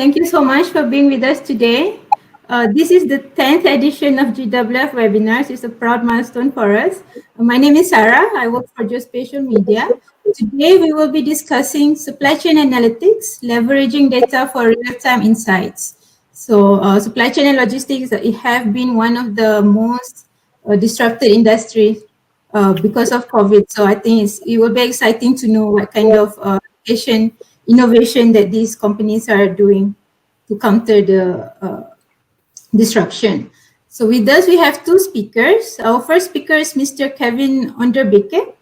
Thank you so much for being with us today. This is the 10th edition of GWF webinars. It's a proud milestone for us. My name is Sarah. I work for Geospatial Media. Today, we will be discussing supply chain analytics, leveraging data for real-time insights. So supply chain and logistics have been one of the most disrupted industries because of COVID. So I think it will be exciting to know what kind of innovation that these companies are doing to counter the disruption. So with us, we have two speakers. Our first speaker is Mr. Kevin Onderbeke.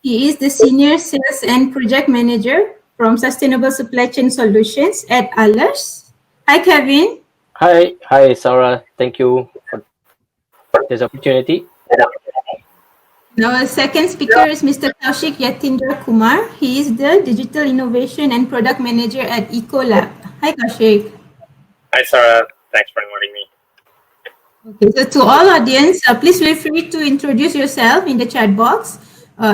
He is the Senior Sales and Project Manager from Sustainable Supply Chain Solutions at Ahlers. Hi, Kevin. Hi, Sarah. Thank you for this opportunity. Our second speaker is Mr. Kaushik Yathindra Kumar. He is the Digital Innovation and Product Manager at ECOLAB. Hi, Kaushik. Hi, Sarah. Thanks for inviting me. Okay, so to all audience, please feel free to introduce yourself in the chat box.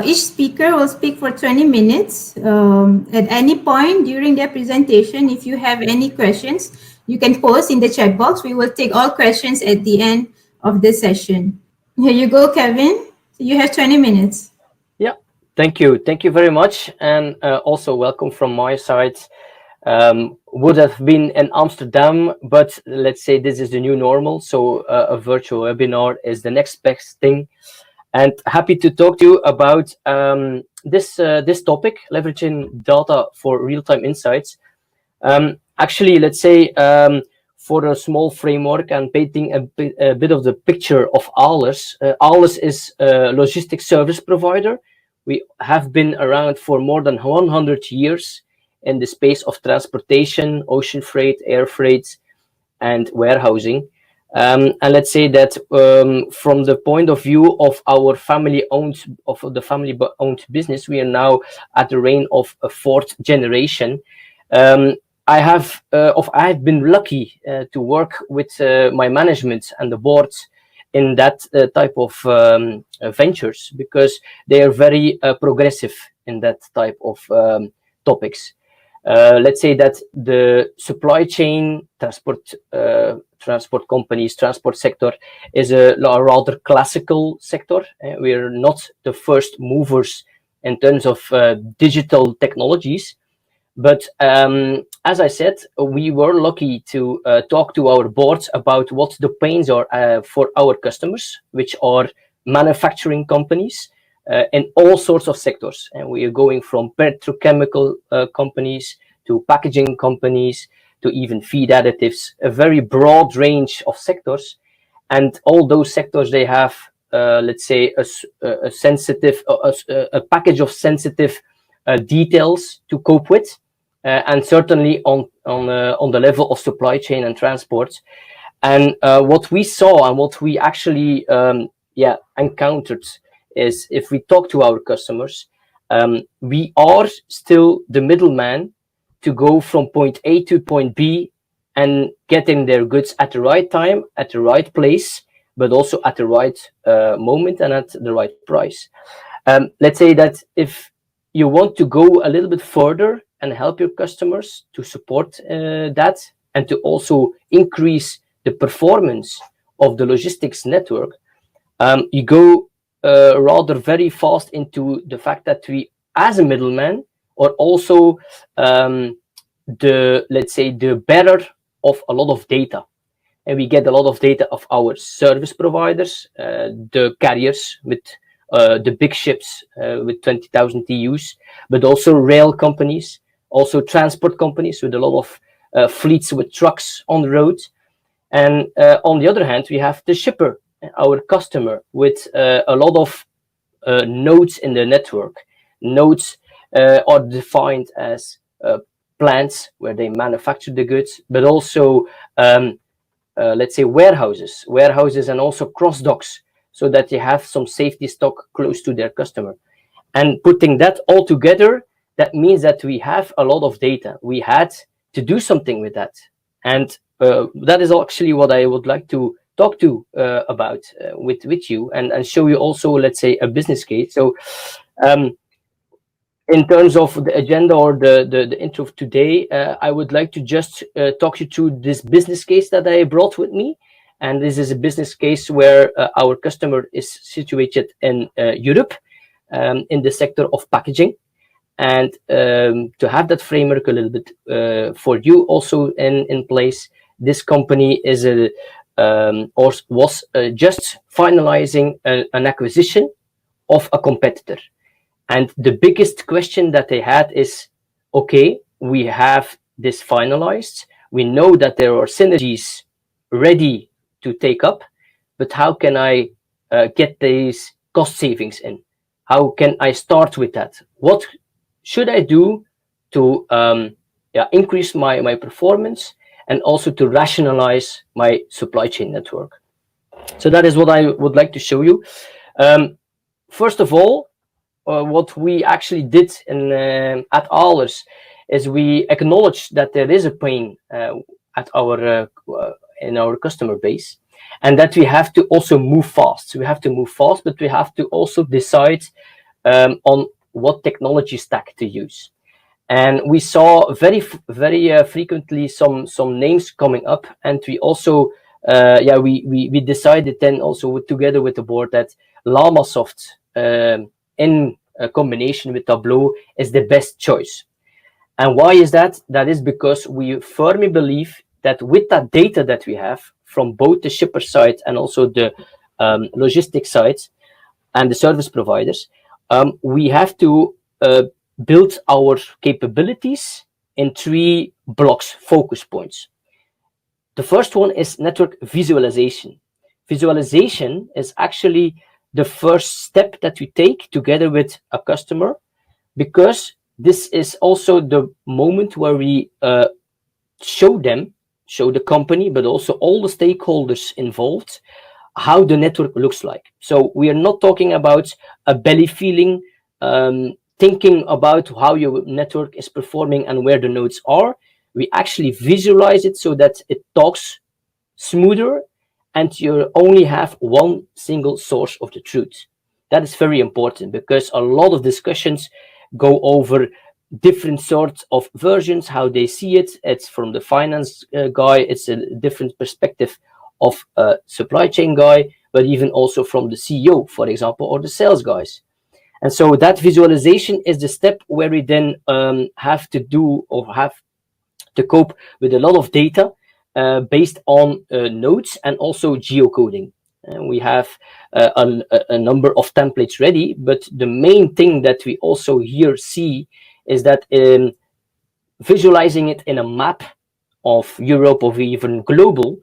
Each speaker will speak for 20 minutes. At any point during their presentation, if you have any questions, you can post in the chat box. We will take all questions at the end of the session. Here you go, Kevin. You have 20 minutes. Yeah, thank you. Thank you very much. And also welcome from my side. Would have been in Amsterdam, but let's say this is the new normal. So a virtual webinar is the next best thing. And happy to talk to you about this topic, leveraging data for real-time insights. Actually, let's say for a small framework and painting a bit of the picture of Ahlers. Ahlers is a logistics service provider. We have been around for more than 100 years in the space of transportation, ocean freight, air freight, and warehousing. And let's say that from the point of view of our family-owned business, we are now at the reign of a fourth generation. I have been lucky to work with my management and the board in that type of ventures, because they are very progressive in that type of topics. Let's say that the supply chain, transport companies, transport sector is a rather classical sector. We are not the first movers in terms of digital technologies. But as I said, we were lucky to talk to our boards about what the pains are for our customers, which are manufacturing companies in all sorts of sectors. And we are going from petrochemical companies to packaging companies to even feed additives, a very broad range of sectors. And all those sectors, they have, let's say, a package of sensitive details to cope with. And certainly on the level of supply chain and transport. And what we saw and what we actually encountered is, if we talk to our customers, we are still the middleman to go from point A to point B and getting their goods at the right time, at the right place, but also at the right moment and at the right price. Let's say that if you want to go a little bit further and help your customers to support that, and to also increase the performance of the logistics network, you go rather very fast into the fact that we, as a middleman, are also the bearer of a lot of data. And we get a lot of data of our service providers, the carriers with the big ships with 20,000 TEUs, but also rail companies, also transport companies with a lot of fleets with trucks on the road. And on the other hand, we have the shipper, our customer, with a lot of nodes in the network. Nodes are defined as plants where they manufacture the goods, but also, let's say, warehouses and also cross docks, so that they have some safety stock close to their customer. And putting that all together, that means that we have a lot of data. We had to do something with that. And that is actually what I would like to talk to about with you and show you also, let's say, a business case. So in terms of the agenda or the intro of today, I would like to just talk you through this business case that I brought with me. And this is a business case where our customer is situated in Europe, in the sector of packaging. And to have that framework a little bit for you also in place, this company is or was just finalizing an acquisition of a competitor. And the biggest question that they had is, okay, we have this finalized. We know that there are synergies ready to take up, but how can I get these cost savings in? How can I start with that? What should I do to increase my performance and also to rationalize my supply chain network? So that is what I would like to show you. First of all, what we actually did at Ahlers is we acknowledged that there is a pain at our in our customer base, and that we have to also move fast. We have to move fast, but we have to also decide on what technology stack to use. And we saw very frequently some names coming up, and we also we decided then also together with the board that Lamasoft in combination with Tableau is the best choice. And why is that? That is because we firmly believe that with that data that we have from both the shipper side and also the logistics side and the service providers, we have to build our capabilities in 3 blocks, focus points. The first one is network visualization. Visualization is actually the first step that we take together with a customer, because this is also the moment where we show the company, but also all the stakeholders involved, how the network looks like. So we are not talking about a belly feeling, thinking about how your network is performing and where the nodes are. We actually visualize it so that it talks smoother, and you only have one single source of the truth. That is very important, because a lot of discussions go over different sorts of versions, how they see it. It's from the finance guy, it's a different perspective of a supply chain guy, but even also from the CEO, for example, or the sales guys. And so that visualization is the step where we then have to do or have to cope with a lot of data based on nodes and also geocoding. We have a number of templates ready, but the main thing that we also here see is that visualizing it in a map of Europe or even global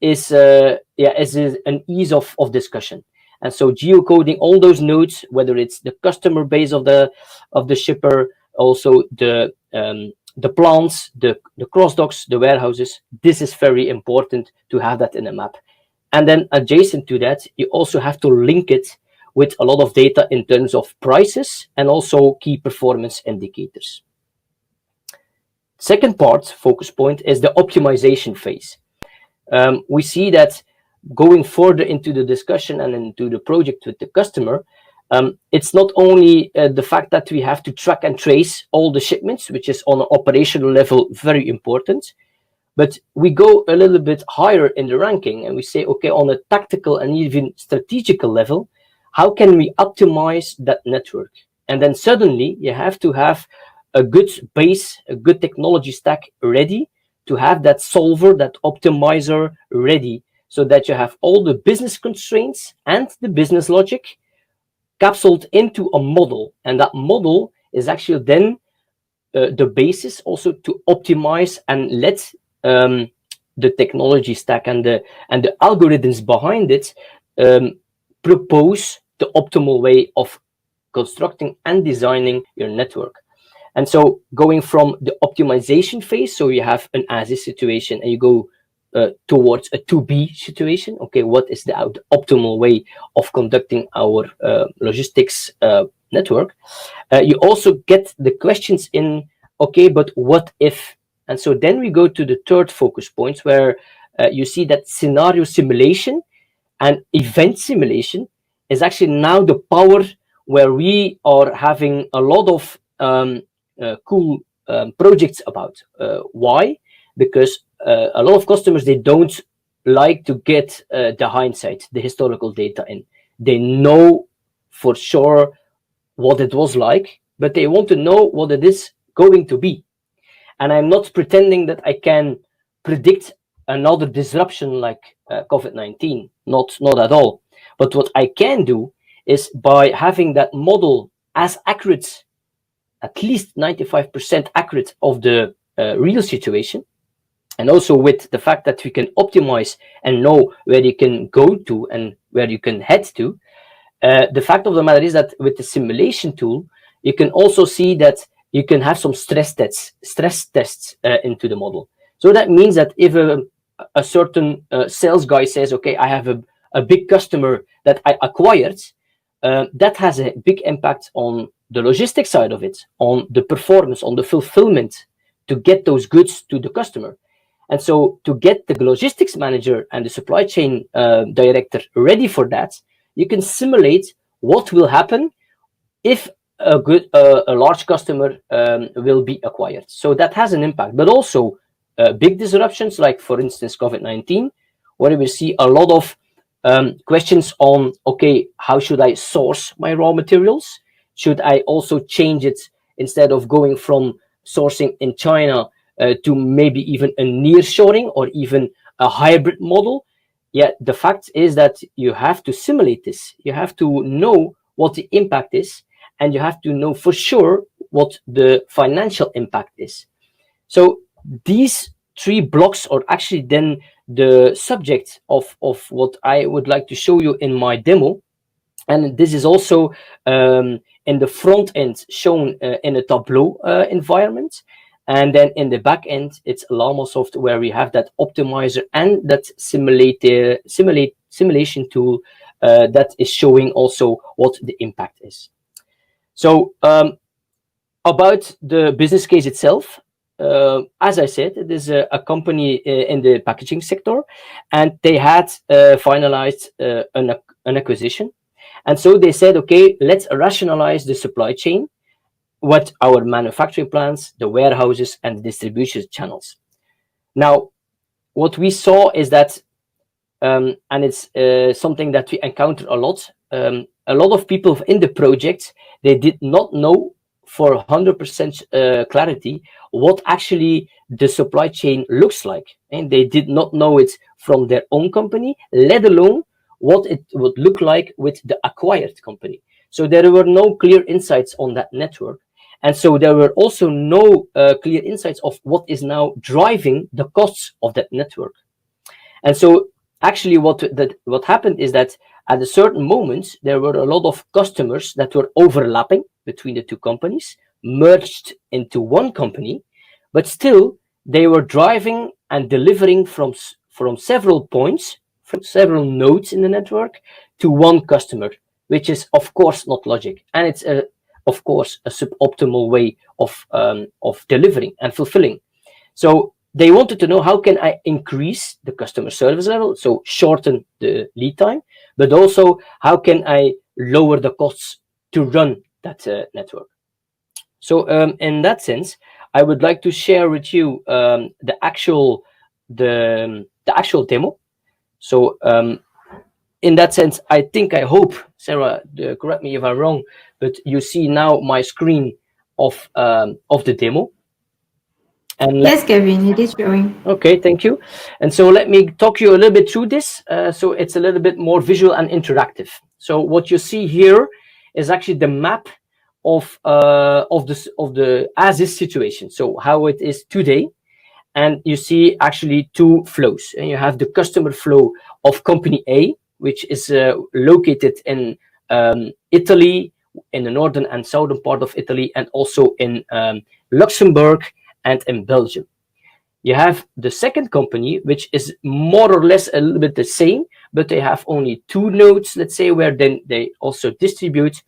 is an ease of discussion. And so geocoding all those nodes, whether it's the customer base of the shipper, also the plants, the cross docks, the warehouses, this is very important to have that in a map. And then adjacent to that, you also have to link it with a lot of data in terms of prices and also key performance indicators. Second part, focus point, is the optimization phase. We see that going further into the discussion and into the project with the customer, it's not only the fact that we have to track and trace all the shipments, which is on an operational level very important, but we go a little bit higher in the ranking and we say, okay, on a tactical and even strategical level, how can we optimize that network? And then suddenly you have to have a good base, a good technology stack ready to have that solver, that optimizer ready, so that you have all the business constraints and the business logic capsuled into a model. And that model is actually then the basis also to optimize and let the technology stack and the algorithms behind it propose the optimal way of constructing and designing your network. And so going from the optimization phase, so you have an as-is situation and you go towards a to-be situation. Okay, what is the optimal way of conducting our logistics network? You also get the questions in, okay, but what if? And so then we go to the third focus points where you see that scenario simulation and event simulation is actually now the power where we are having a lot of cool projects about. Why? Because a lot of customers, they don't like to get the hindsight, the historical data in. They know for sure what it was like, but they want to know what it is going to be. And I'm not pretending that I can predict another disruption like COVID-19, not at all. But what I can do is, by having that model as accurate, at least 95% accurate of the real situation, and also with the fact that we can optimize and know where you can go to and where you can head to, the fact of the matter is that with the simulation tool, you can also see that you can have some stress tests into the model. So that means that if a certain sales guy says, okay, I have a big customer that I acquired, that has a big impact on the logistics side of it, on the performance, on the fulfillment to get those goods to the customer. And so to get the logistics manager and the supply chain director ready for that, you can simulate what will happen if a large customer will be acquired. So that has an impact, but also big disruptions, like for instance COVID-19, where we see a lot of questions on, okay, how should I source my raw materials? Should I also change it, instead of going from sourcing in China to maybe even a nearshoring or even a hybrid model? Yeah, the fact is that you have to simulate this. You have to know what the impact is, and you have to know for sure what the financial impact is. So these three blocks are actually then the subject of what I would like to show you in my demo. And this is also in the front end shown in a Tableau environment. And then in the back end, it's Llamasoft, where we have that optimizer and that simulation tool that is showing also what the impact is. So about the business case itself, as I said, it is a company in the packaging sector, and they had finalized an acquisition. And so they said, okay, let's rationalize the supply chain, what our manufacturing plants, the warehouses, and the distribution channels. Now, what we saw is that, and it's something that we encounter a lot of people in the project, they did not know for 100% clarity what actually the supply chain looks like. And they did not know it from their own company, let alone what it would look like with the acquired company. So there were no clear insights on that network. And so there were also no clear insights of what is now driving the costs of that network. And so actually what happened is that at a certain moment, there were a lot of customers that were overlapping between the two companies, merged into one company, but still they were driving and delivering from several points, from several nodes in the network to one customer, which is of course not logic. And it's of course a suboptimal way of delivering and fulfilling. So they wanted to know, how can I increase the customer service level, so shorten the lead time, but also how can I lower the costs to run that network. So in that sense, I would like to share with you the actual demo. So in that sense, I hope, Sarah, correct me if I'm wrong, but you see now my screen of the demo. And yes, Kevin, it is showing. Okay, thank you. And so let me talk you a little bit through this. So it's a little bit more visual and interactive. So what you see here is actually the map of the as is situation. So how it is today. And you see actually two flows. And you have the customer flow of company A, which is located in Italy, in the northern and southern part of Italy, and also in Luxembourg and in Belgium. You have the second company, which is more or less a little bit the same, but they have only two nodes, let's say, where then they also distribute,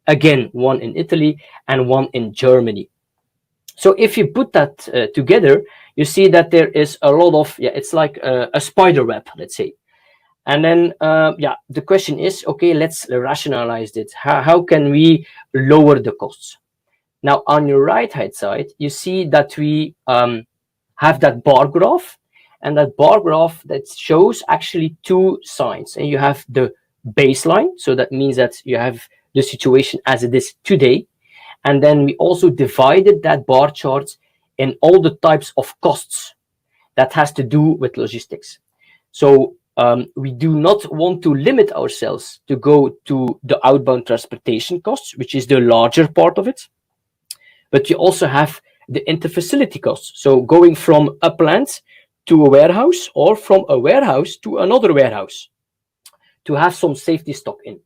again, one in Italy and one in Germany. So if you put that together, you see that there is a lot of, it's like a spider web, let's say. And then, the question is, okay, let's rationalize it. How can we lower the costs? Now, on your right-hand side, you see that we have that bar graph, and that bar graph that shows actually two signs. And you have the baseline, so that means that you have the situation as it is today. And then we also divided that bar chart in all the types of costs that has to do with logistics. So we do not want to limit ourselves to go to the outbound transportation costs, which is the larger part of it. But you also have the interfacility costs. So going from a plant to a warehouse, or from a warehouse to another warehouse, to have some safety stock in.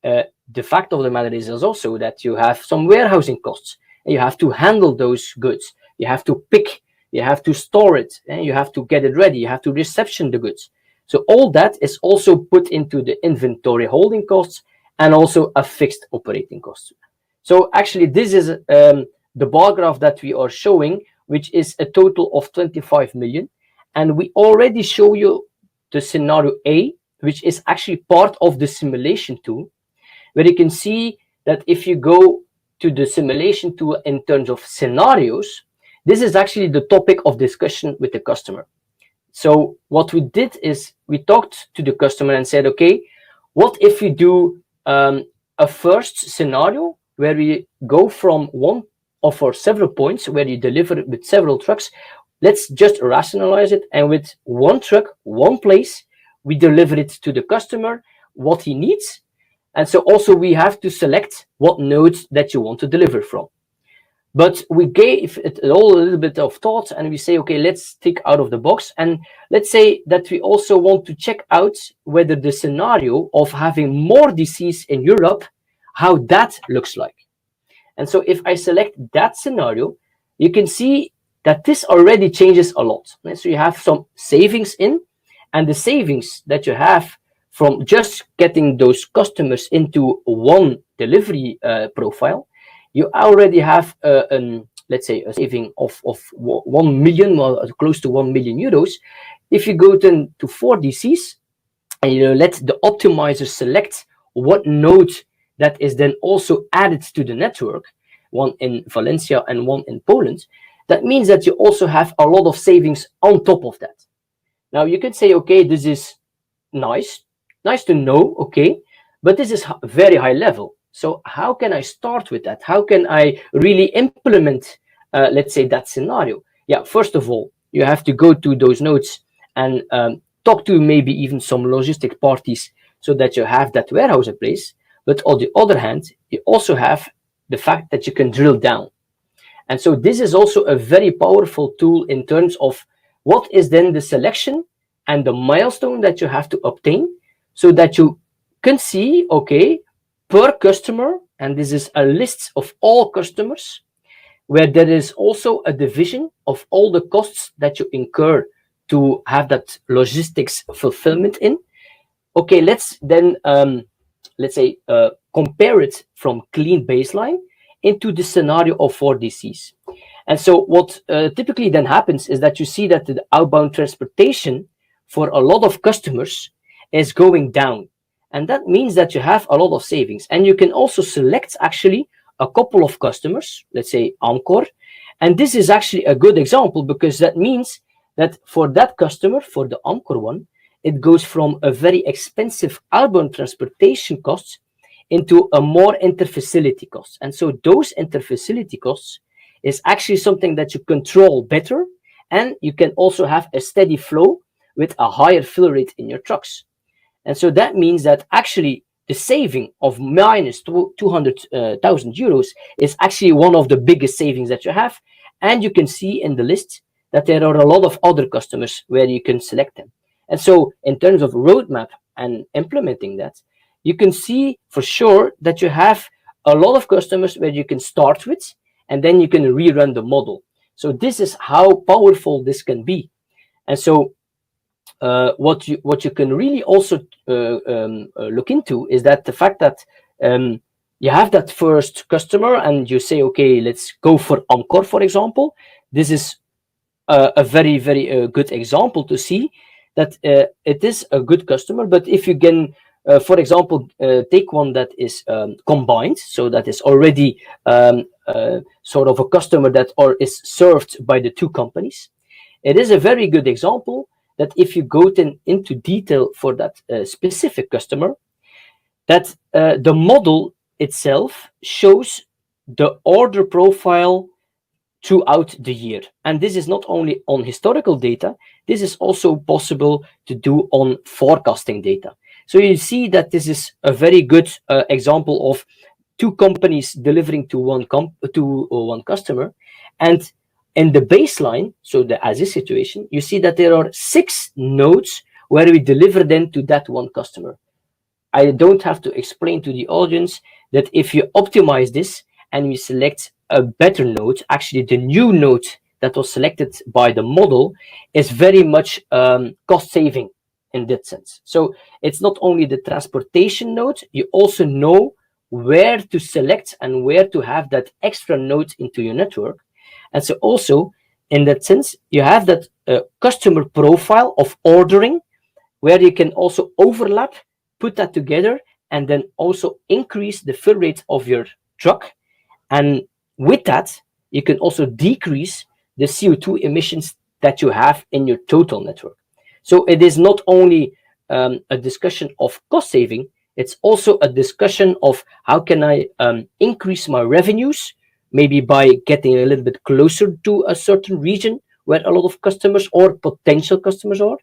The fact of the matter is also that you have some warehousing costs, and you have to handle those goods. You have to pick, you have to store it, and you have to get it ready. You have to reception the goods. So all that is also put into the inventory holding costs, and also a fixed operating cost. So actually, this is the bar graph that we are showing, which is a total of 25 million. And we already show you the scenario A, which is actually part of the simulation tool, where you can see that if you go to the simulation tool in terms of scenarios, this is actually the topic of discussion with the customer. So what we did is we talked to the customer and said, okay, what if we do a first scenario where we go from one of our several points where you deliver it with several trucks? Let's just rationalize it, and with one truck, one place, we deliver it to the customer, what he needs. And so also we have to select what nodes that you want to deliver from. But we gave it all a little bit of thought, and we say, okay, let's think out of the box. And let's say that we also want to check out whether the scenario of having more DCs in Europe, how that looks like. And so if I select that scenario, you can see that this already changes a lot. So you have some savings in, and the savings that you have from just getting those customers into one delivery profile, you already have, let's say, a saving of 1 million, well, close to 1 million euros. If you go then to 4 DCs, and you let the optimizer select what node that is then also added to the network, one in Valencia and one in Poland, that means that you also have a lot of savings on top of that. Now you could say, okay, this is nice to know, okay, but this is very high level. So how can I start with that? How can I really implement, let's say, that scenario? Yeah, first of all, you have to go to those nodes and talk to maybe even some logistic parties so that you have that warehouse in place. But on the other hand, you also have the fact that you can drill down. And so this is also a very powerful tool in terms of what is then the selection and the milestone that you have to obtain, so that you can see, okay, per customer, and this is a list of all customers, where there is also a division of all the costs that you incur to have that logistics fulfillment in. Okay, let's then, let's say, compare it from clean baseline into the scenario of 4 DCs. And so what typically then happens is that you see that the outbound transportation for a lot of customers is going down. And that means that you have a lot of savings. And you can also select actually a couple of customers, let's say Encore. And this is actually a good example, because that means that for that customer, for the Encore one, it goes from a very expensive outbound transportation costs into a more interfacility costs. And so those interfacility costs is actually something that you control better, and you can also have a steady flow with a higher fill rate in your trucks. And so that means that actually the saving of minus 200,000 euros is actually one of the biggest savings that you have. And you can see in the list that there are a lot of other customers where you can select them. And so in terms of roadmap and implementing that, you can see for sure that you have a lot of customers where you can start with, and then you can rerun the model. So this is how powerful this can be. And so what you can really also look into is that the fact that you have that first customer and you say, okay, let's go for Encore, for example. This is a very, very good example to see that it is a good customer. But if you can, for example, take one that is combined, so that is already sort of a customer that is served by the two companies. It is a very good example that if you go into detail for that specific customer, that the model itself shows the order profile throughout the year. And this is not only on historical data, this is also possible to do on forecasting data. So you see that this is a very good example of two companies delivering to one customer. And in the baseline, so the as-is situation, you see that there are 6 nodes where we deliver them to that one customer. I don't have to explain to the audience that if you optimize this and we select a better node, actually the new node that was selected by the model is very much cost saving in that sense. So it's not only the transportation node, you also know where to select and where to have that extra node into your network. And so also in that sense, you have that customer profile of ordering where you can also overlap, put that together, and then also increase the fill rate of your truck. And with that, you can also decrease the CO2 emissions that you have in your total network. So it is not only a discussion of cost saving, it's also a discussion of how can I increase my revenues, maybe by getting a little bit closer to a certain region where a lot of customers or potential customers are,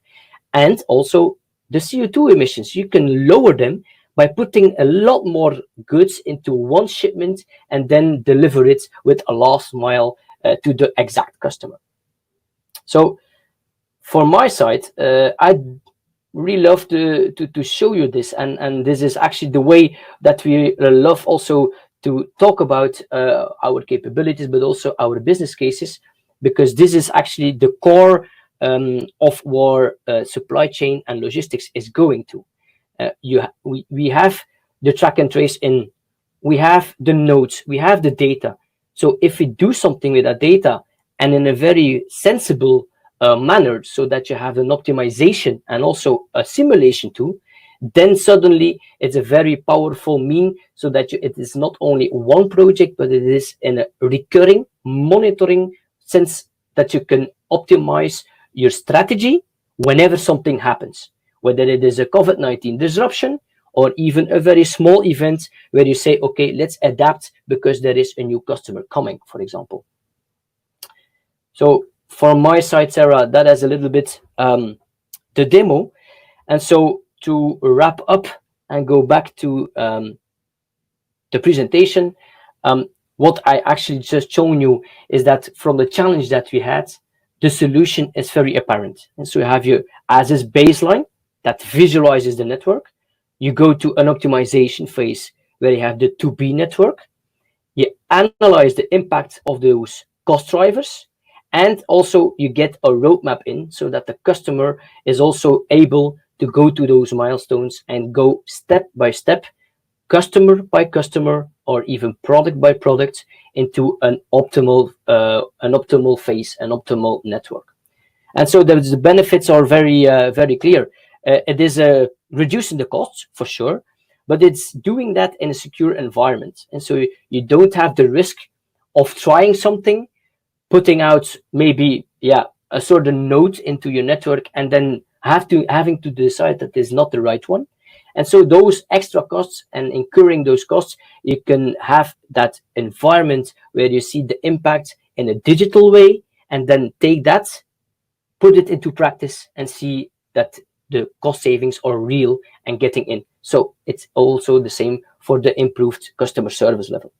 and also the CO2 emissions. You can lower them by putting a lot more goods into one shipment and then deliver it with a last mile to the exact customer. So for my side, I'd really love to show you this, and this is actually the way that we love also to talk about our capabilities, but also our business cases, because this is actually the core of where supply chain and logistics is going to. We have the track and trace in, we have the nodes, we have the data. So if we do something with that data and in a very sensible manner, so that you have an optimization and also a simulation too, then suddenly it's a very powerful mean, so that it is not only one project, but it is in a recurring monitoring sense that you can optimize your strategy whenever something happens, whether it is a COVID-19 disruption or even a very small event where you say, okay, let's adapt because there is a new customer coming, for example. So from my side, Sarah, that is a little bit the demo. And so to wrap up and go back to the presentation, what I actually just shown you is that from the challenge that we had, the solution is very apparent. And so you have your as-is baseline that visualizes the network. You go to an optimization phase where you have the to-be network. You analyze the impact of those cost drivers, and also you get a roadmap in so that the customer is also able to go to those milestones and go step by step, customer by customer, or even product by product into an optimal phase, an optimal network. And so the benefits are very clear. It is reducing the costs for sure, but it's doing that in a secure environment. And so you don't have the risk of trying something, putting out maybe a certain node into your network, and then having to decide that is not the right one. And so those extra costs and incurring those costs, you can have that environment where you see the impact in a digital way, and then take that, put it into practice, and see that the cost savings are real and getting in. So it's also the same for the improved customer service level.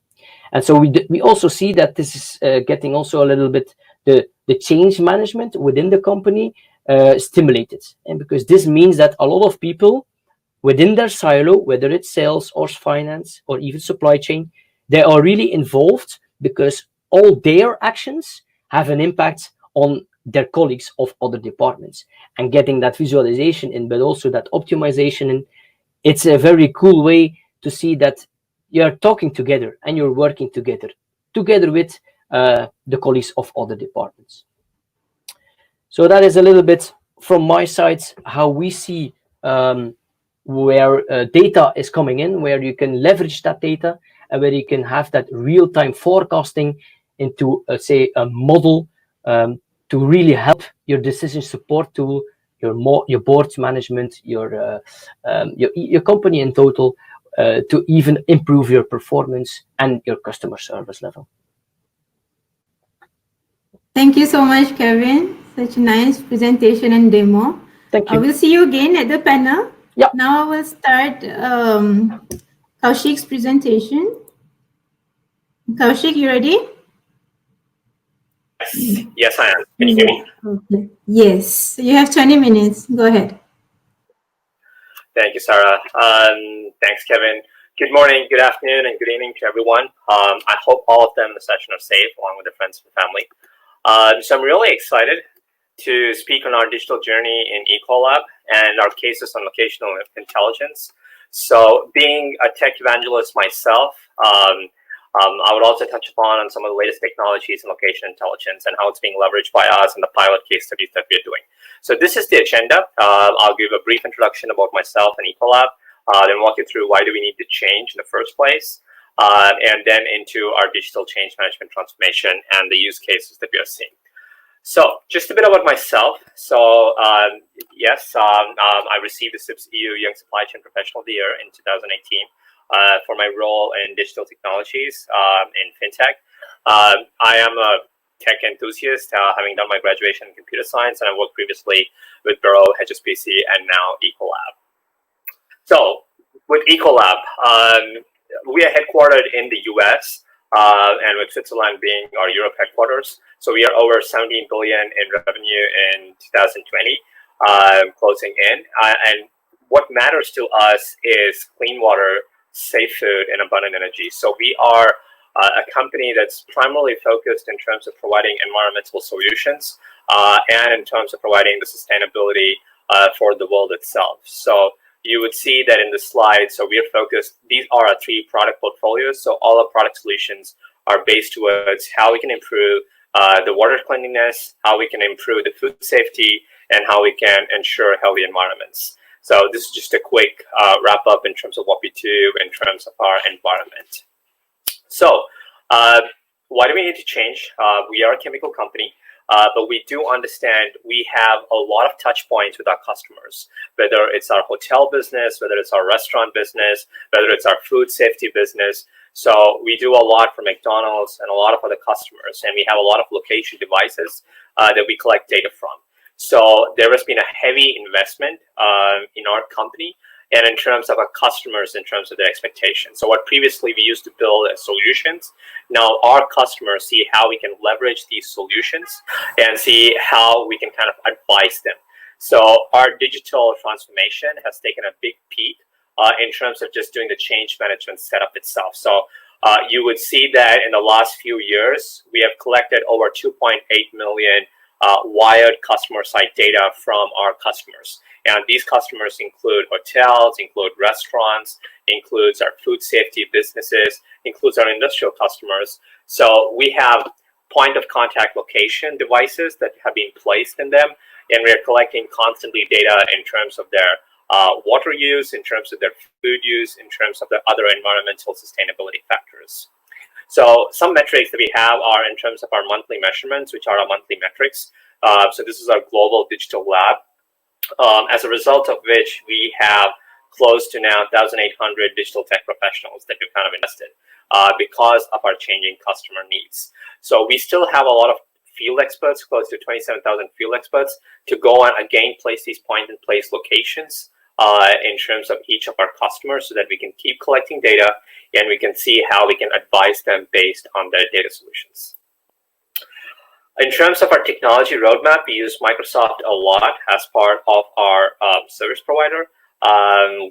And so we also see that this is getting also a little bit the change management within the company stimulated. And because this means that a lot of people within their silo, whether it's sales or finance or even supply chain, they are really involved because all their actions have an impact on their colleagues of other departments. And getting that visualization in, but also that optimization in, it's a very cool way to see that you're talking together and you're working together with the colleagues of other departments. So that is a little bit from my side how we see where data is coming in, where you can leverage that data where you can have that real-time forecasting into, say, a model to really help your decision support tool, your board's management, your company in total, to even improve your performance and your customer service level. Thank you so much, Kevin. Such a nice presentation and demo. Thank you. We'll see you again at the panel. Yeah. Now I will start Kaushik's presentation. Kaushik, you ready? Yes, I am. Can you hear me? Okay. Yes. You have 20 minutes. Go ahead. Thank you, Sarah. Thanks, Kevin. Good morning, good afternoon, and good evening to everyone. I hope all of them in the session are safe, along with their friends and family. So I'm really excited to speak on our digital journey in ECOLAB and our cases on locational intelligence. So being a tech evangelist myself, I would also touch upon on some of the latest technologies in location intelligence and how it's being leveraged by us in the pilot case studies that we're doing. So this is the agenda. I'll give a brief introduction about myself and ECOLAB, then walk you through why do we need to change in the first place, and then into our digital change management transformation and the use cases that we are seeing. So just a bit about myself. So yes, I received the SIPS EU Young Supply Chain Professional of the Year in 2018 for my role in digital technologies in fintech. I am a tech enthusiast, having done my graduation in computer science, and I worked previously with Bureau, HSBC, and now ECOLAB. So with ECOLAB, we are headquartered in the US, and with Switzerland being our Europe headquarters. So we are over 17 billion in revenue in 2020, closing in. And what matters to us is clean water, safe food, and abundant energy. So we are a company that's primarily focused in terms of providing environmental solutions and in terms of providing the sustainability for the world itself. So you would see that in the slide. So we are focused, these are our 3 product portfolios. So all our product solutions are based towards how we can improve the water cleanliness, how we can improve the food safety, and how we can ensure healthy environments. So this is just a quick wrap up in terms of what we do in terms of our environment. So why do we need to change? We are a chemical company. But we do understand we have a lot of touch points with our customers, whether it's our hotel business, whether it's our restaurant business, whether it's our food safety business. So we do a lot for McDonald's and a lot of other customers, and we have a lot of location devices that we collect data from. So there has been a heavy investment in our company and in terms of our customers, in terms of their expectations. So what previously we used to build as solutions, now our customers see how we can leverage these solutions and see how we can kind of advise them. So our digital transformation has taken a big peak in terms of just doing the change management setup itself. So you would see that in the last few years, we have collected over 2.8 million wired customer site data from our customers. And these customers include hotels, include restaurants, includes our food safety businesses, includes our industrial customers. So we have point of contact location devices that have been placed in them, and we are collecting constantly data in terms of their water use, in terms of their food use, in terms of their other environmental sustainability factors. So some metrics that we have are in terms of our monthly measurements, which are our monthly metrics. So this is our global digital lab. As a result of which we have close to now 1,800 digital tech professionals that we've kind of invested because of our changing customer needs. So we still have a lot of field experts, close to 27,000 field experts, to go and again place these point-in-place locations in terms of each of our customers so that we can keep collecting data and we can see how we can advise them based on their data solutions. In terms of our technology roadmap, we use Microsoft a lot as part of our service provider.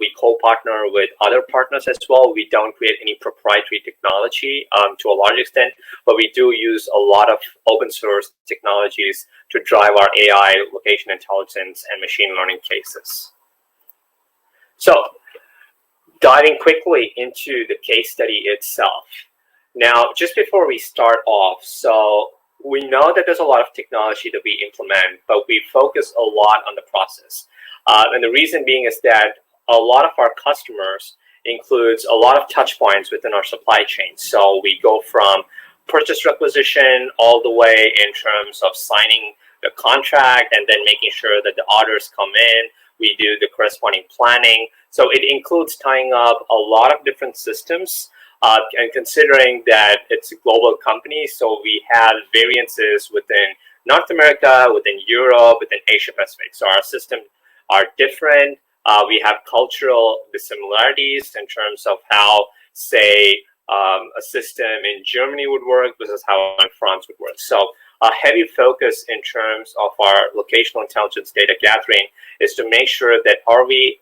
We co-partner with other partners as well. We don't create any proprietary technology to a large extent, but we do use a lot of open source technologies to drive our AI, location intelligence, and machine learning cases. So diving quickly into the case study itself. Now, just before we start off, so we know that there's a lot of technology that we implement, but we focus a lot on the process. And the reason being is that a lot of our customers includes a lot of touch points within our supply chain. So we go from purchase requisition all the way in terms of signing the contract and then making sure that the orders come in. We do the corresponding planning. So it includes tying up a lot of different systems. And considering that it's a global company, so we have variances within North America, within Europe, within Asia Pacific. So our systems are different. We have cultural dissimilarities in terms of how, say, a system in Germany would work versus how in France would work. So a heavy focus in terms of our locational intelligence data gathering is to make sure that are we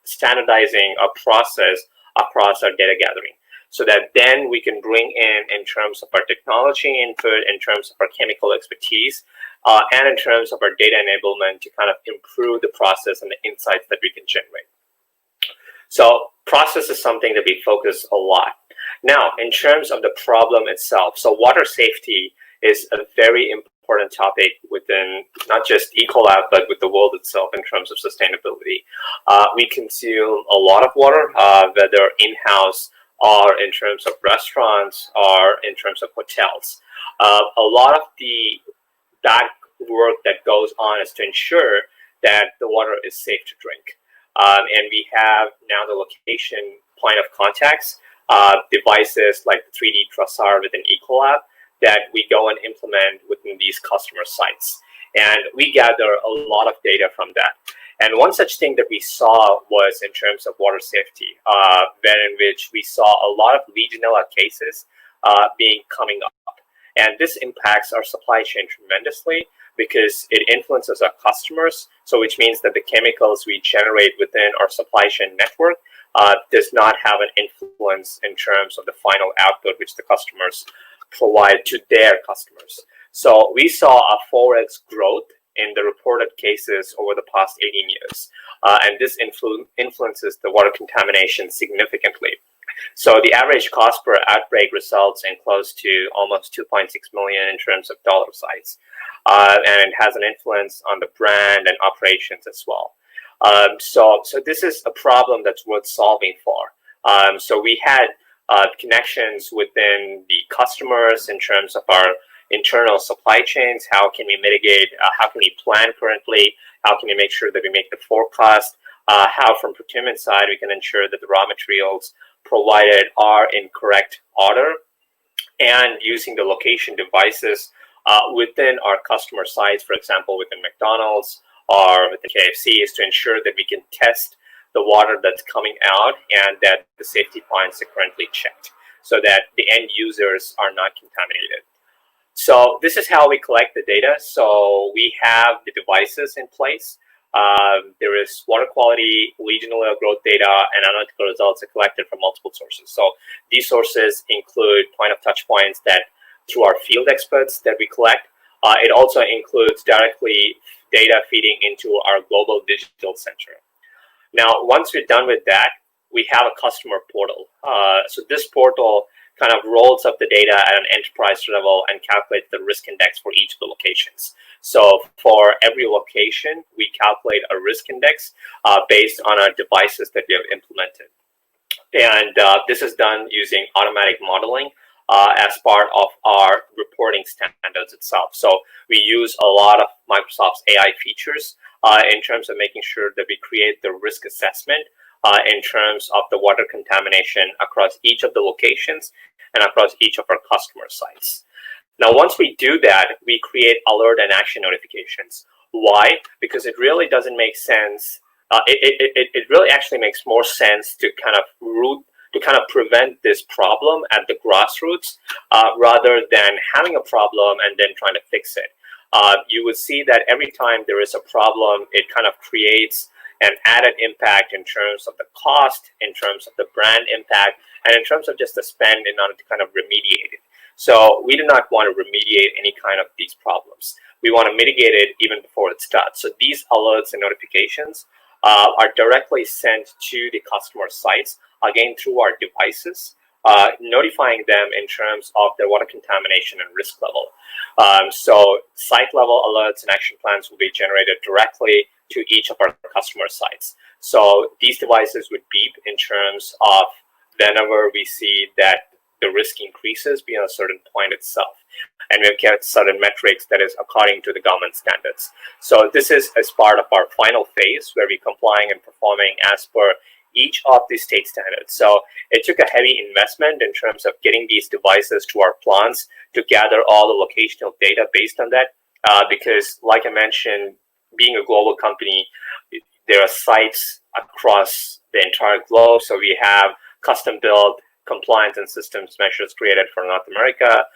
standardizing a process across our data gathering, so that then we can bring in terms of our technology input, in terms of our chemical expertise, and in terms of our data enablement to kind of improve the process and the insights that we can generate. So process is something that we focus a lot. Now, in terms of the problem itself, so water safety is a very important topic within not just ECOLAB, but with the world itself in terms of sustainability. We consume a lot of water, whether in-house or in terms of restaurants or in terms of hotels. A lot of the back work that goes on is to ensure that the water is safe to drink. And we have now the location point of contacts, devices like the 3D Trusar within ECOLAB that we go and implement within these customer sites. And we gather a lot of data from that. And one such thing that we saw was in terms of water safety, in which we saw a lot of Legionella cases coming up. And this impacts our supply chain tremendously because it influences our customers. So which means that the chemicals we generate within our supply chain network does not have an influence in terms of the final output which the customers provide to their customers. So we saw a 4x growth in the reported cases over the past 18 years. And this influences the water contamination significantly. So the average cost per outbreak results in close to almost 2.6 million in terms of dollar size. And it has an influence on the brand and operations as well. So this is a problem that's worth solving for. So we had connections within the customers in terms of our internal supply chains. How can we mitigate? How can we plan currently? How can we make sure that we make the forecast? How from procurement side we can ensure that the raw materials provided are in correct order, and using the location devices within our customer sites, for example, within McDonald's or with the KFC, is to ensure that we can test the water that's coming out and that the safety points are currently checked so that the end users are not contaminated. So this is how we collect the data. So we have the devices in place. There is water quality, Legionella growth data, and analytical results are collected from multiple sources. So these sources include point of touch points that through our field experts that we collect. It also includes directly data feeding into our global digital center. Now, once we're done with that, we have a customer portal. So this portal kind of rolls up the data at an enterprise level and calculates the risk index for each of the locations. So for every location, we calculate a risk index based on our devices that we have implemented. And this is done using automatic modeling as part of our reporting standards itself. So we use a lot of Microsoft's AI features in terms of making sure that we create the risk assessment in terms of the water contamination across each of the locations and across each of our customer sites. Now, once we do that, we create alert and action notifications. Why? Because it really doesn't make sense. It really actually makes more sense to kind of prevent this problem at the grassroots rather than having a problem and then trying to fix it. You would see that every time there is a problem, it kind of creates an added impact in terms of the cost, in terms of the brand impact, and in terms of just the spend in order to kind of remediate it. So we do not want to remediate any kind of these problems. We want to mitigate it even before it starts. So these alerts and notifications are directly sent to the customer sites, again, through our devices. notifying them in terms of their water contamination and risk level. So site level alerts and action plans will be generated directly to each of our customer sites. So these devices would beep in terms of whenever we see that the risk increases beyond a certain point itself. And we've kept certain metrics that is according to the government standards. So this is as part of our final phase where we're complying and performing as per each of the state standards. So it took a heavy investment in terms of getting these devices to our plants to gather all the locational data based on that. Because like I mentioned, being a global company, there are sites across the entire globe. So we have custom built compliance and systems measures created for North America,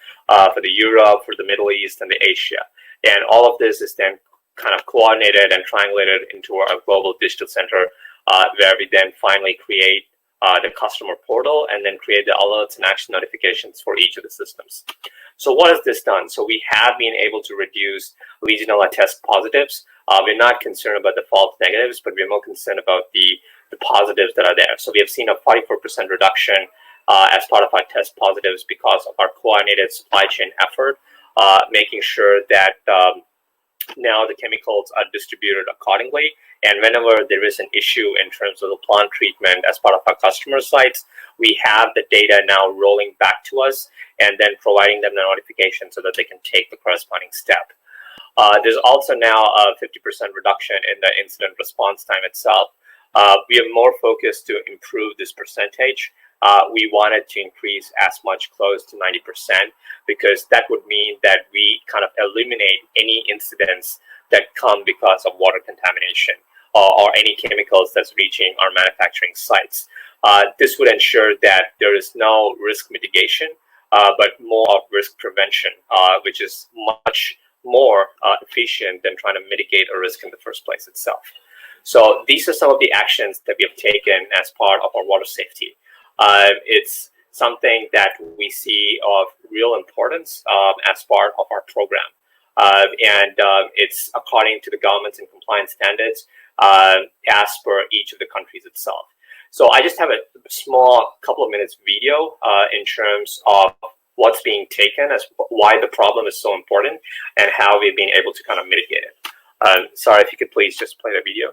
for the Europe, for the Middle East, and the Asia. And all of this is then kind of coordinated and triangulated into our global digital center, where we then finally create the customer portal and then create the alerts and action notifications for each of the systems. So what has this done? So we have been able to reduce Legionella test positives. We're not concerned about the false negatives, but we're more concerned about the positives that are there. So we have seen a 44% reduction as part of our test positives because of our coordinated supply chain effort, making sure that now the chemicals are distributed accordingly. And whenever there is an issue in terms of the plant treatment as part of our customer sites, we have the data now rolling back to us and then providing them the notification so that they can take the corresponding step. There's also now a 50% reduction in the incident response time itself. We are more focused to improve this percentage. We wanted to increase as much close to 90% because that would mean that we kind of eliminate any incidents that come because of water contamination or any chemicals that's reaching our manufacturing sites. This would ensure that there is no risk mitigation, but more of risk prevention, which is much more efficient than trying to mitigate a risk in the first place itself. So these are some of the actions that we have taken as part of our water safety. It's something that we see of real importance as part of our program. It's according to the government's and compliance standards as per each of the countries itself. So I just have a small couple of minutes video in terms of what's being taken as why the problem is so important and how we've been able to kind of mitigate it. Sorry, if you could please just play the video.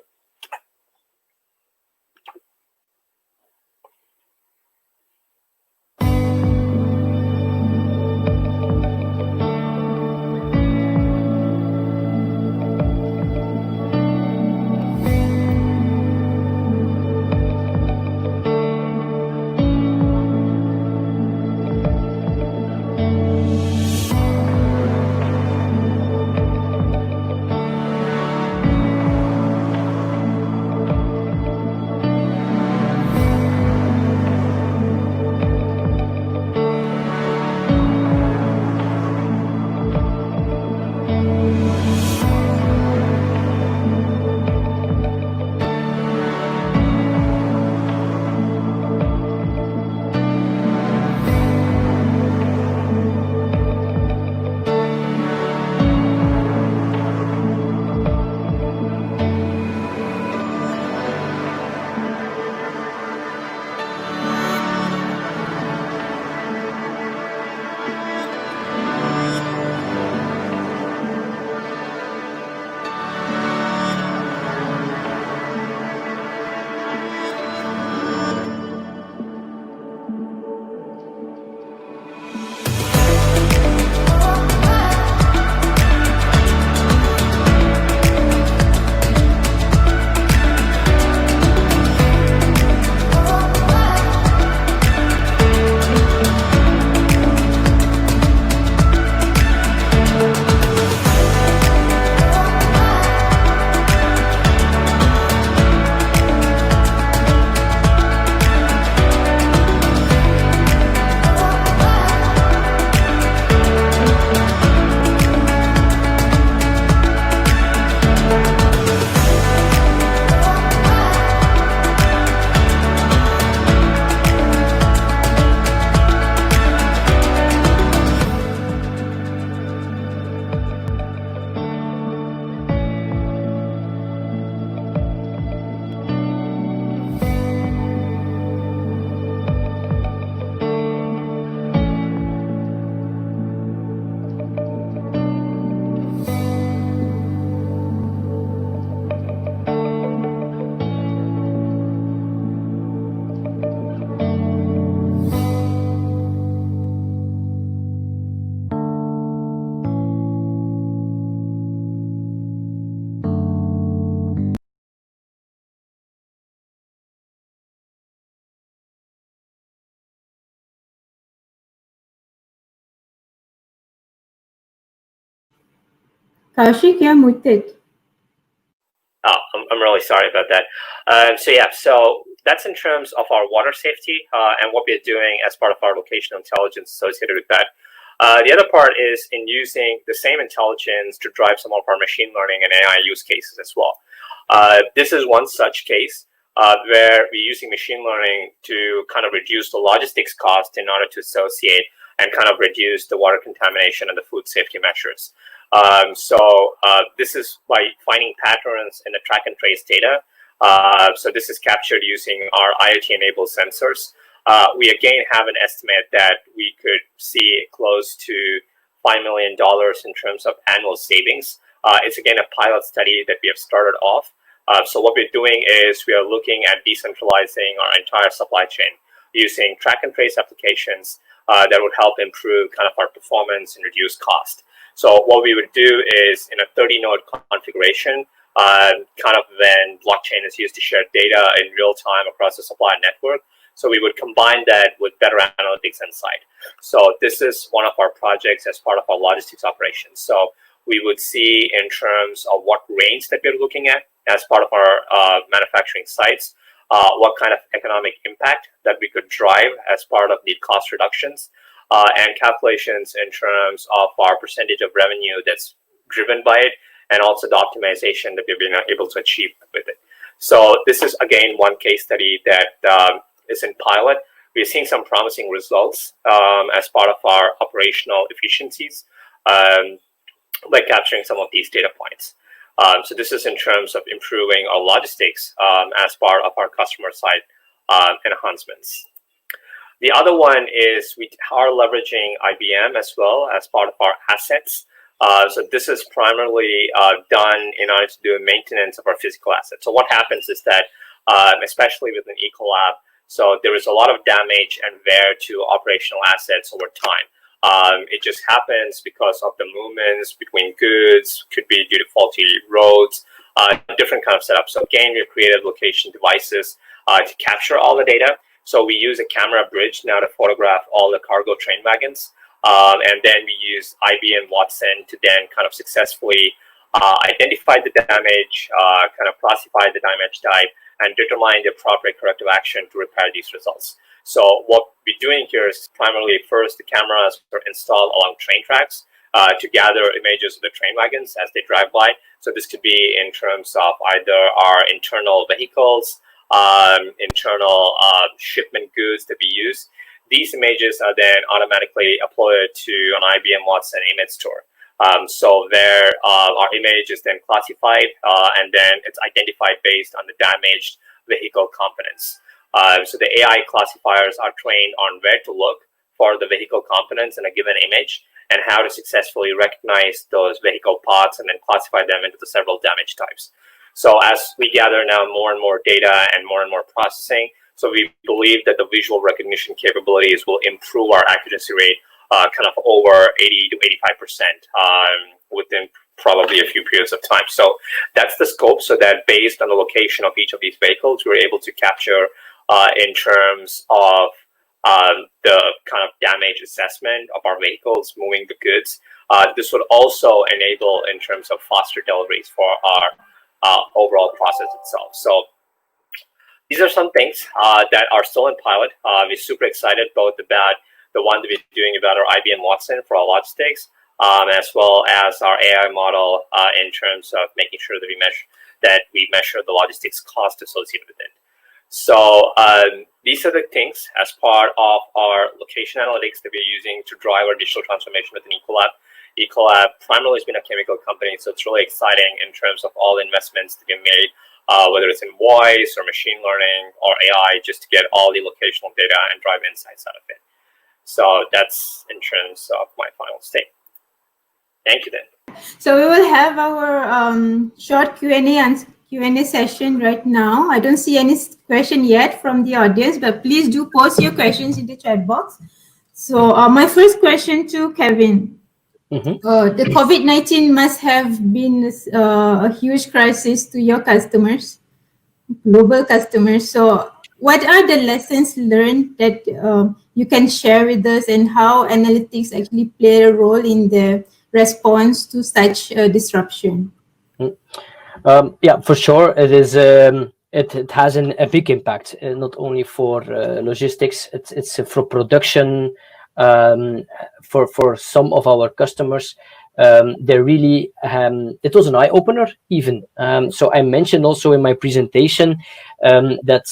Kaushik, you're muted. Oh, I'm really sorry about that. So that's in terms of our water safety and what we're doing as part of our location intelligence associated with that. The other part is in using the same intelligence to drive some of our machine learning and AI use cases as well. This is one such case where we're using machine learning to kind of reduce the logistics cost in order to associate and kind of reduce the water contamination and the food safety measures. This is by finding patterns in the track and trace data. So this is captured using our IoT-enabled sensors. We again have an estimate that we could see close to $5 million in terms of annual savings. It's again a pilot study that we have started off. So what we're doing is we are looking at decentralizing our entire supply chain using track and trace applications that would help improve kind of our performance and reduce cost. So what we would do is in a 30-node configuration, kind of when blockchain is used to share data in real time across the supply network. So we would combine that with better analytics inside. So this is one of our projects as part of our logistics operations. So we would see in terms of what range that we're looking at as part of our manufacturing sites, what kind of economic impact that we could drive as part of the cost reductions, and calculations in terms of our percentage of revenue that's driven by it, and also the optimization that we've been able to achieve with it. So this is, again, one case study that is in pilot. We're seeing some promising results as part of our operational efficiencies by capturing some of these data points. So this is in terms of improving our logistics as part of our customer side enhancements. The other one is we are leveraging IBM as well as part of our assets. So this is primarily done in order to do maintenance of our physical assets. So what happens is that, especially within ECOLAB, so there is a lot of damage and wear to operational assets over time. It just happens because of the movements between goods, could be due to faulty roads, different kind of setups. So again, we've created location devices to capture all the data. So we use a camera bridge now to photograph all the cargo train wagons. And then we use IBM Watson to then kind of successfully identify the damage, kind of classify the damage type, and determine the appropriate corrective action to repair these results. So what we're doing here is primarily first the cameras are installed along train tracks to gather images of the train wagons as they drive by. So this could be in terms of either our internal vehicles, internal shipment goods that we use. These images are then automatically uploaded to an IBM Watson image store. So there, our image is then classified, and then it's identified based on the damaged vehicle components. So the AI classifiers are trained on where to look for the vehicle components in a given image and how to successfully recognize those vehicle parts and then classify them into the several damage types. So as we gather now more and more data and more processing, so we believe that the visual recognition capabilities will improve our accuracy rate kind of over 80 to 85% within probably a few periods of time. So that's the scope, so that based on the location of each of these vehicles, we're able to capture in terms of the kind of damage assessment of our vehicles moving the goods. This would also enable in terms of faster deliveries for our overall process itself. So these are some things that are still in pilot. We're super excited both about the one that we're doing about our IBM Watson for our logistics, as well as our AI model in terms of making sure that we measure the logistics cost associated with it. So these are the things as part of our location analytics that we're using to drive our digital transformation within ECOLAB. ECOLAB primarily has been a chemical company, so it's really exciting in terms of all the investments that we made, whether it's in voice or machine learning or AI, just to get all the locational data and drive insights out of it. So that's in terms of my final state. Thank you, then. So we will have our short Q&A session right now. I don't see any question yet from the audience, but please do post your questions in the chat box. So my first question to Kevin. The COVID-19 must have been a huge crisis to your customers, global customers. So what are the lessons learned that you can share with us, and how analytics actually play a role in the response to such disruption? Yeah, for sure. It is. It has a big impact, not only for logistics. It's for production. For some of our customers, they really. It was an eye opener, even. So I mentioned also in my presentation that,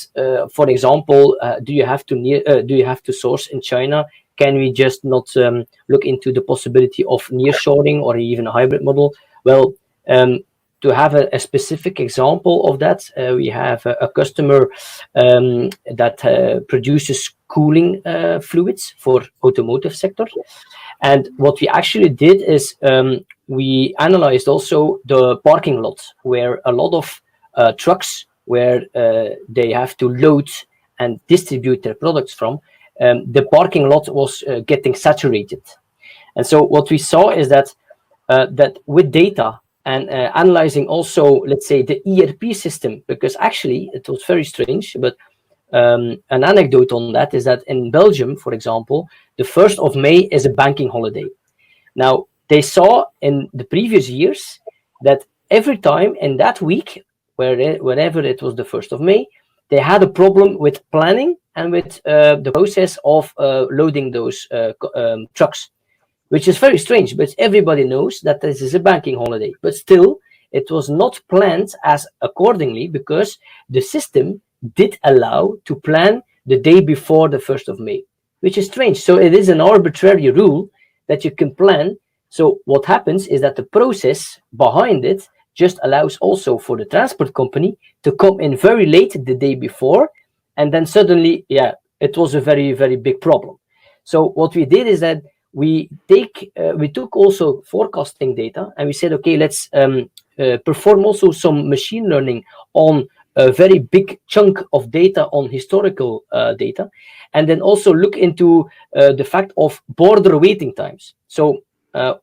for example, do you have to source in China? Can we just not look into the possibility of nearshoring or even a hybrid model? Well. To have a specific example of that, we have a customer that produces cooling fluids for automotive sector. And what we actually did is we analyzed also the parking lot where a lot of trucks where they have to load and distribute their products from. The parking lot was getting saturated. And so what we saw is that with data and analyzing also, let's say, the ERP system, because actually it was very strange, but an anecdote on that is that in Belgium, for example, the 1st of May is a banking holiday. Now, they saw in the previous years that every time in that week, whenever it was the 1st of May, they had a problem with planning and with the process of loading those trucks. Which is very strange, but everybody knows that this is a banking holiday. But still, it was not planned as accordingly because the system did allow to plan the day before the 1st of May, which is strange. So it is an arbitrary rule that you can plan. So what happens is that the process behind it just allows also for the transport company to come in very late the day before. And then suddenly, it was a very, very big problem. So what we did is that we took also forecasting data and we said, okay, let's perform also some machine learning on a very big chunk of data on historical data, and then also look into the fact of border waiting times. So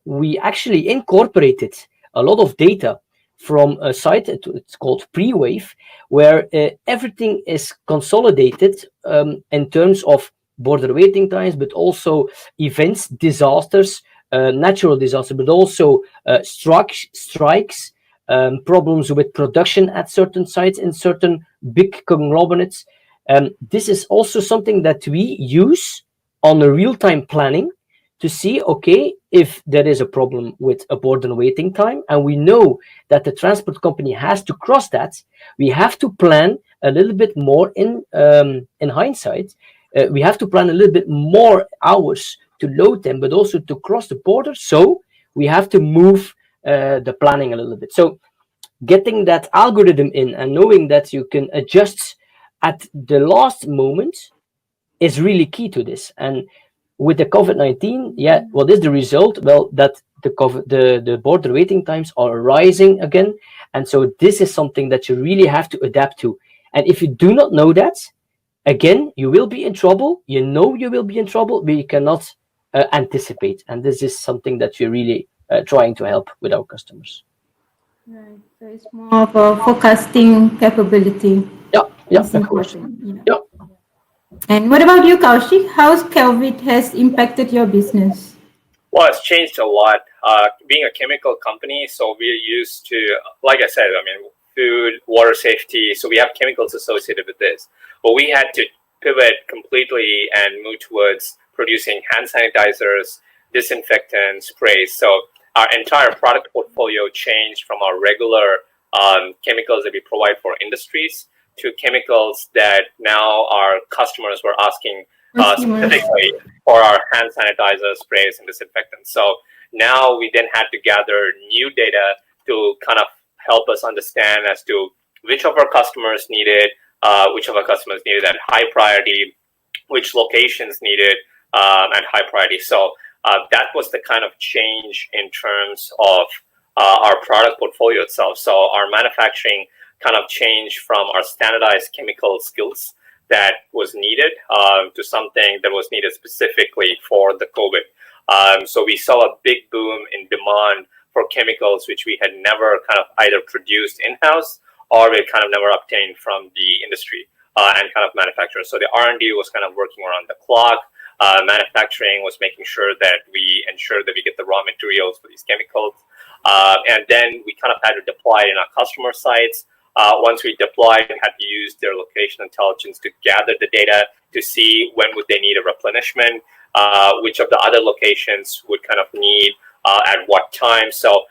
we actually incorporated a lot of data from a site, it's called Pre-Wave, where everything is consolidated in terms of border waiting times, but also events, disasters, natural disasters, but also strikes, problems with production at certain sites in certain big conglomerates. This is also something that we use on a real-time planning to see, okay, if there is a problem with a border waiting time, and we know that the transport company has to cross that, we have to plan a little bit more in hindsight. We have to plan a little bit more hours to load them, but also to cross the border. So we have to move the planning a little bit. So getting that algorithm in and knowing that you can adjust at the last moment is really key to this. And with the COVID-19, what is the result? Well, that the border waiting times are rising again. And so this is something that you really have to adapt to. And if you do not know that, again, you will be in trouble. You know you will be in trouble, but you cannot anticipate. And this is something that we're really trying to help with our customers. Right. So it's more of a forecasting capability. Yeah, of course. Yeah. And what about you, Kaushik? How COVID has impacted your business? Well, it's changed a lot. Being a chemical company, so we're used to, like I said, food, water safety. So we have chemicals associated with this. But we had to pivot completely and move towards producing hand sanitizers, disinfectants, sprays. So our entire product portfolio changed from our regular chemicals that we provide for industries to chemicals that now our customers were asking specifically for our hand sanitizers, sprays, and disinfectants. So now we then had to gather new data to kind of help us understand as to which of our customers needed, which of our customers needed at high priority, which locations needed at high priority. So that was the kind of change in terms of our product portfolio itself. So our manufacturing kind of changed from our standardized chemical skills that was needed to something that was needed specifically for the COVID. So we saw a big boom in demand for chemicals, which we had never kind of either produced in-house or we kind of never obtained from the industry and kind of manufacturers. So the R&D was kind of working around the clock. Manufacturing was making sure that we ensure that we get the raw materials for these chemicals. And then we kind of had to deploy it in our customer sites. Once we deployed, we had to use their location intelligence to gather the data to see when would they need a replenishment, which of the other locations would kind of need at what time. So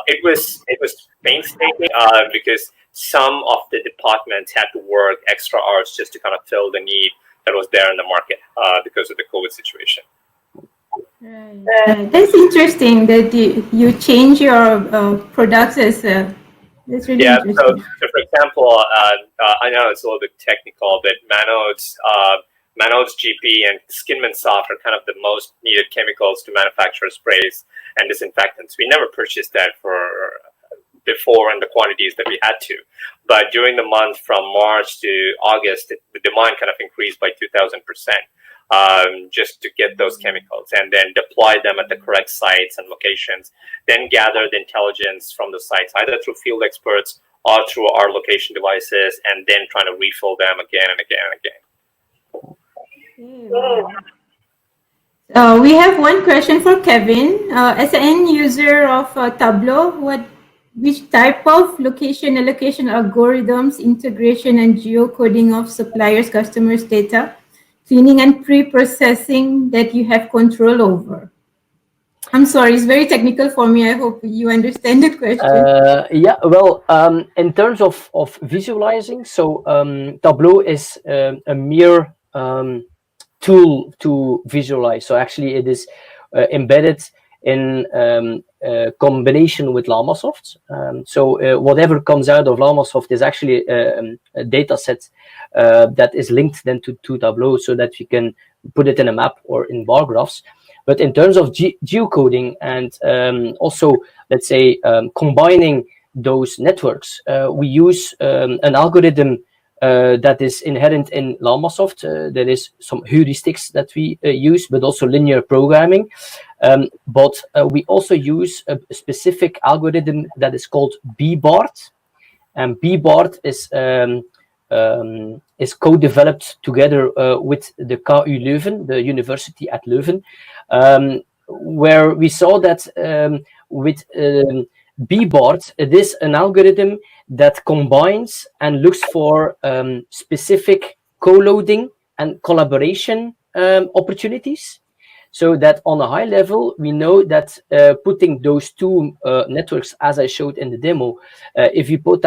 it was painstaking because some of the departments had to work extra hours just to kind of fill the need that was there in the market because of the COVID situation. Right. That's interesting that you change your products as that's really interesting. So for example, I know it's a little bit technical, but Manode's GP and Skinman Soft are kind of the most needed chemicals to manufacture sprays and disinfectants. We never purchased that before in the quantities that we had to. But during the month from March to August, the demand kind of increased by 2,000%. Just to get those chemicals and then deploy them at the correct sites and locations, then gather the intelligence from the sites, either through field experts or through our location devices, and then trying to refill them again and again and again. We have one question for Kevin. As an end user of Tableau, which type of location allocation algorithms, integration and geocoding of suppliers' customers' data, cleaning and pre-processing that you have control over? I'm sorry, it's very technical for me. I hope you understand the question. In terms of visualizing, so Tableau is a mere tool to visualize. So actually it is embedded in combination with Llamasoft. So whatever comes out of Llamasoft is actually a data set that is linked then to Tableau so that you can put it in a map or in bar graphs. But in terms of geocoding and also, let's say, combining those networks, we use an algorithm that is inherent in Llamasoft. There is some heuristics that we use, but also linear programming. But we also use a specific algorithm that is called BBART. And BBART is co-developed together with the KU Leuven, the university at Leuven, where we saw that with BBART, it is an algorithm that combines and looks for specific co-loading and collaboration opportunities. So that on a high level, we know that putting those two networks, as I showed in the demo, if you put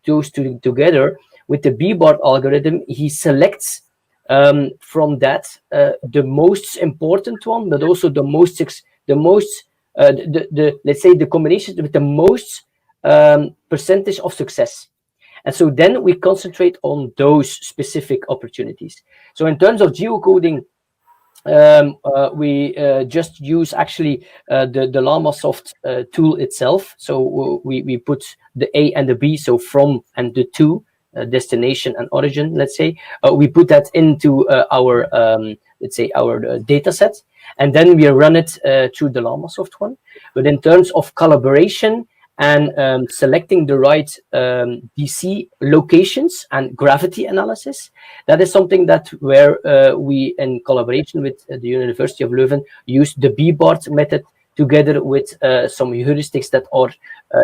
those two together with the BBART algorithm, he selects from that the most important one, but also let's say the combination with the most percentage of success. And so then we concentrate on those specific opportunities. So in terms of geocoding, we just use actually the Llamasoft tool itself. So we put the A and the B, so from and the to, destination and origin, let's say. We put that into our, let's say, our data set, and then we run it through the Llamasoft one. But in terms of collaboration and selecting the right DC locations and gravity analysis, that is something that where we, in collaboration with the University of Leuven, use the BBART method together with some heuristics that are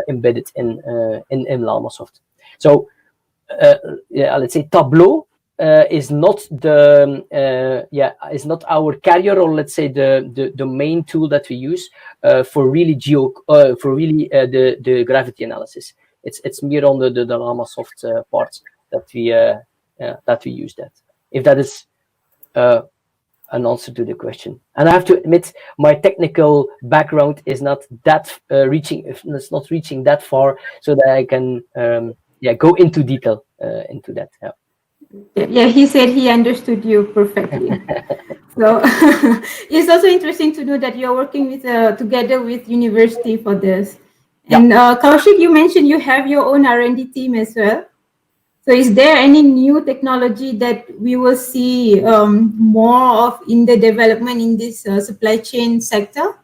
embedded in Llamasoft. So let's say Tableau is not is not our carrier, or let's say the main tool that we use for really the gravity analysis. It's mere on the Llamasoft part that we use that. If that is an answer to the question. And I have to admit, my technical background is not that reaching that far, so that I can go into detail into that. Yeah, he said he understood you perfectly. So it's also interesting to know that you're working with together with university for this. And Kaushik, you mentioned you have your own R&D team as well. So is there any new technology that we will see more of in the development in this supply chain sector?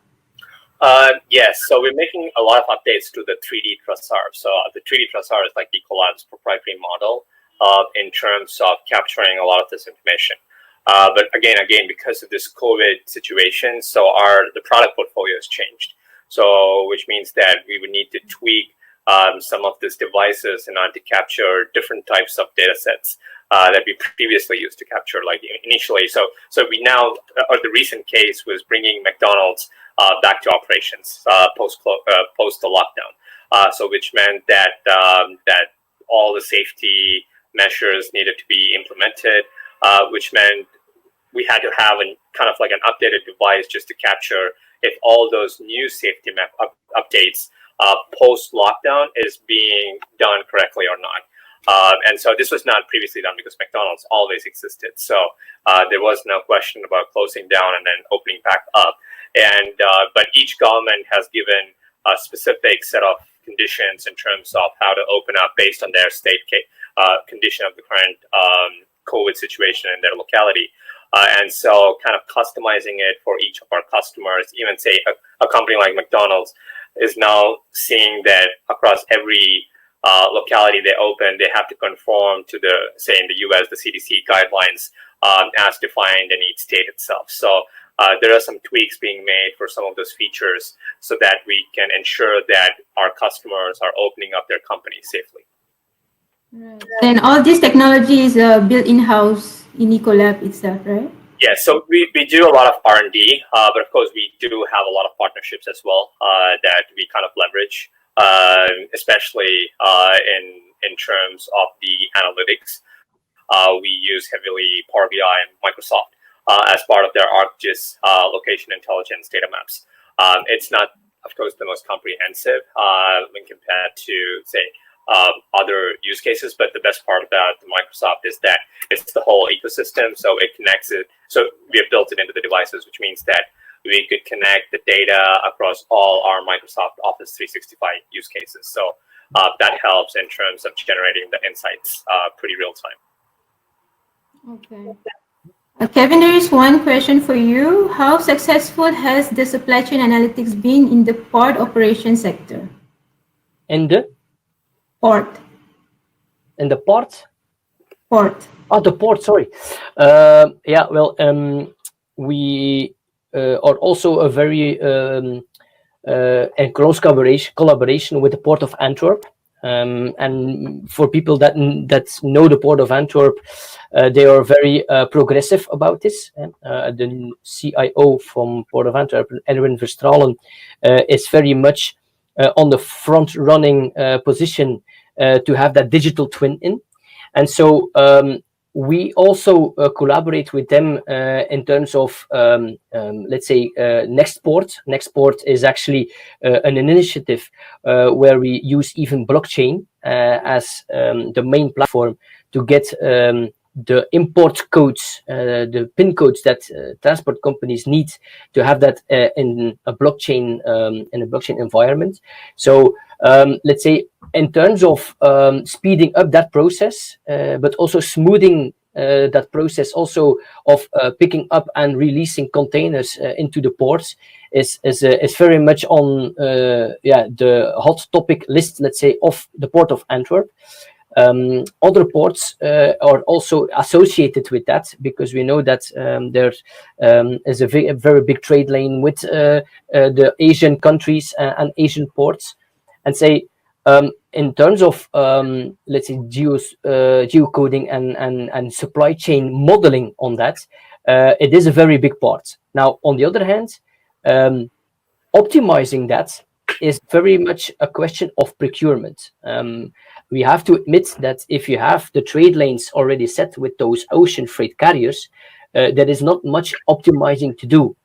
Yes, so we're making a lot of updates to the 3D Trusar. So the 3D Trusar is like ECOLAB's proprietary model in terms of capturing a lot of this information. But again, because of this COVID situation, so the product portfolio has changed. So which means that we would need to tweak some of these devices in order to capture different types of data sets that we previously used to capture, like initially. So we now, or the recent case was bringing McDonald's back to operations post the lockdown. So which meant that that all the safety measures needed to be implemented, which meant we had to have kind of like an updated device just to capture if all those new safety updates post lockdown is being done correctly or not. And so this was not previously done because McDonald's always existed. So there was no question about closing down and then opening back up. And but each government has given a specific set of conditions in terms of how to open up based on their state condition of the current COVID situation in their locality. And so kind of customizing it for each of our customers, even say a company like McDonald's is now seeing that across every locality they open, they have to conform to the, say in the US, the CDC guidelines as defined in each state itself. So there are some tweaks being made for some of those features so that we can ensure that our customers are opening up their companies safely. Right. And all this technology is built in-house in ECOLAB itself, right? Yeah, so we do a lot of R&D, but of course we do have a lot of partnerships as well that we kind of leverage, especially in terms of the analytics. We use heavily Power BI and Microsoft as part of their ArcGIS location intelligence data maps. It's not, of course, the most comprehensive when compared to, say, other use cases, but the best part about the Microsoft is that it's the whole ecosystem, so it connects it. So we have built it into the devices, which means that we could connect the data across all our Microsoft Office 365 use cases. So that helps in terms of generating the insights pretty real time. Okay. Kevin, there is one question for you. How successful has the supply chain analytics been in the port operation sector? In the port. In the port? Port. Oh, the port, sorry. Yeah, well, we are also a very close collaboration with the Port of Antwerp. And for people that know the Port of Antwerp, they are very progressive about this. The CIO from Port of Antwerp, Erwin Verstralen, is very much on the front-running position to have that digital twin in. And so we also collaborate with them in terms of, let's say, Nextport. Nextport is actually an initiative where we use even blockchain as the main platform to get the import codes, the PIN codes that transport companies need to have that in a blockchain environment. So let's say in terms of speeding up that process, but also smoothing that process also of picking up and releasing containers into the ports is very much on the hot topic list, let's say, of the Port of Antwerp. Other ports are also associated with that because we know that there is a very big trade lane with the Asian countries and Asian ports. And say in terms of let's say geocoding and supply chain modeling on that, it is a very big part. Now, on the other hand, optimizing that is very much a question of procurement. We have to admit that if you have the trade lanes already set with those ocean freight carriers, there is not much optimizing to do.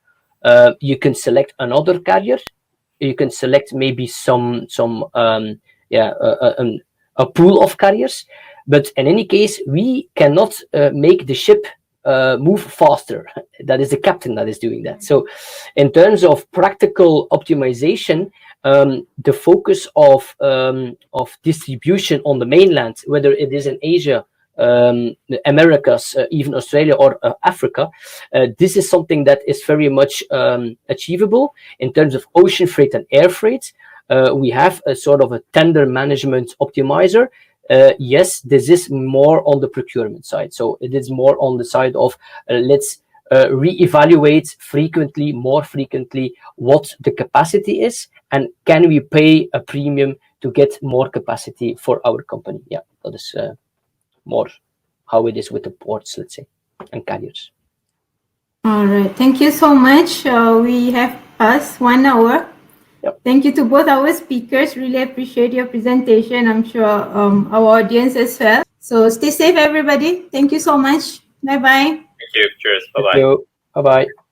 You can select another carrier. You can select maybe a pool of carriers, but in any case, we cannot make the ship move faster. That is the captain that is doing that. So, in terms of practical optimization, the focus of distribution on the mainland, whether it is in Asia, the Americas, even Australia or Africa, this is something that is very much achievable. In terms of ocean freight and air freight, we have a sort of a tender management optimizer yes, this is more on the procurement side. So it is more on the side of let's reevaluate more frequently what the capacity is, and can we pay a premium to get more capacity for our company. Yeah, that is more how it is with the ports, let's say, and carriers. All right, thank you so much. We have passed 1 hour. Yep. Thank you to both our speakers. Really appreciate your presentation. I'm sure our audience as well. So stay safe, everybody. Thank you so much. Bye-bye. Thank you. Cheers. Bye-bye. Thank you. Bye-bye.